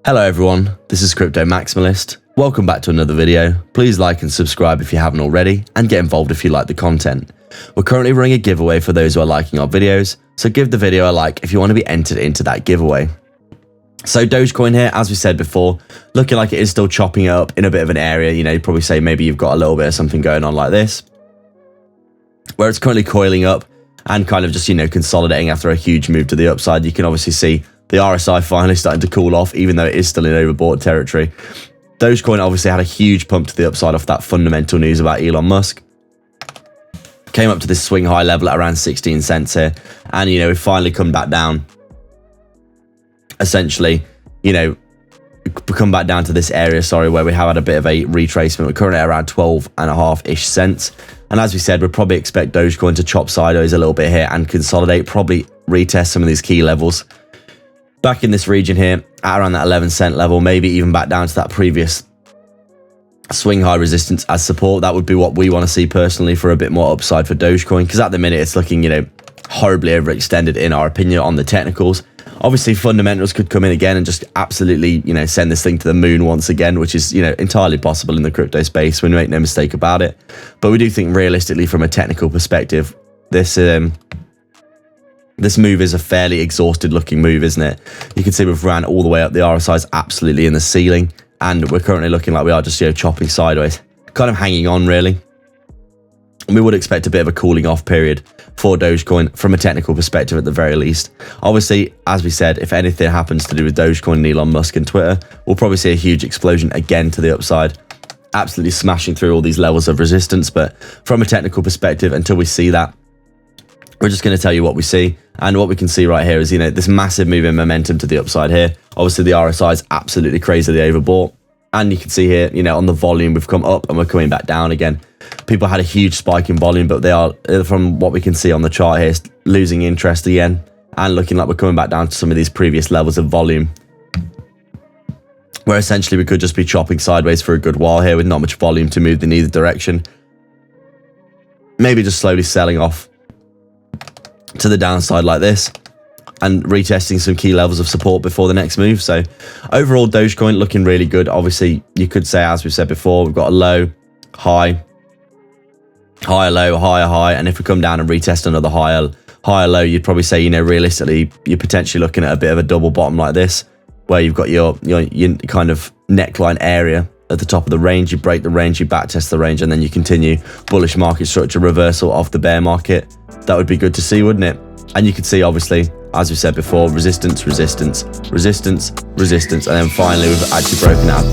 Hello everyone, this is Crypto Maximalist. Welcome back to another video. Please like and subscribe if you haven't already, and get involved if you like the content. We're currently running a giveaway for those who are liking our videos, so give the video a like if you want to be entered into that giveaway. So Dogecoin here, as we said before, looking like it is still chopping up in a bit of an area. You know, you'd probably say maybe you've got a little bit of something going on like this, where it's currently coiling up and kind of just, you know, consolidating after a huge move to the upside. You can obviously see the RSI finally starting to cool off, even though it is still in overbought territory. Dogecoin obviously had a huge pump to the upside off that fundamental news about Elon Musk. Came up to this swing high level at around 16 cents here. And, you know, we've finally come back down. Essentially, you know, come back down to this area, where we have had a bit of a retracement. We're currently at around 12.5-ish cents. And as we said, we'd probably expect Dogecoin to chop sideways a little bit here and consolidate, probably retest some of these key levels. Back in this region here, at around that 11 cent level, maybe even back down to that previous swing high resistance as support. That would be what we want to see personally for a bit more upside for Dogecoin, because at the minute it's looking, you know, horribly overextended in our opinion on the technicals. Obviously fundamentals could come in again and just absolutely, you know, send this thing to the moon once again, which is, you know, entirely possible in the crypto space. We make no mistake about it. But we do think realistically from a technical perspective, this move is a fairly exhausted looking move, isn't it? You can see we've ran all the way up. The RSI is absolutely in the ceiling, and we're currently looking like we are just, you know, chopping sideways, kind of hanging on really. And we would expect a bit of a cooling off period for Dogecoin from a technical perspective at the very least. Obviously, as we said, if anything happens to do with Dogecoin and Elon Musk and Twitter, we'll probably see a huge explosion again to the upside, absolutely smashing through all these levels of resistance. But from a technical perspective, until we see that, we're just going to tell you what we see. And what we can see right here is, you know, this massive move in momentum to the upside here. Obviously, the RSI is absolutely crazily overbought. And you can see here, you know, on the volume, we've come up and we're coming back down again. People had a huge spike in volume, but they are, from what we can see on the chart here, losing interest again and looking like we're coming back down to some of these previous levels of volume, where essentially we could just be chopping sideways for a good while here with not much volume to move in either direction. Maybe just slowly selling off to the downside like this and retesting some key levels of support before the next move. So overall, Dogecoin looking really good. Obviously, you could say, as we've said before, we've got a low, high, higher low, higher high, and if we come down and retest another higher low, you'd probably say, you know, realistically you're potentially looking at a bit of a double bottom like this, where you've got your kind of neckline area at the top of the range. You break the range, you backtest the range, and then you continue bullish market structure reversal off the bear market. That would be good to see, wouldn't it? And you can see, obviously, as we said before, resistance, resistance, resistance, resistance, and then finally we've actually broken out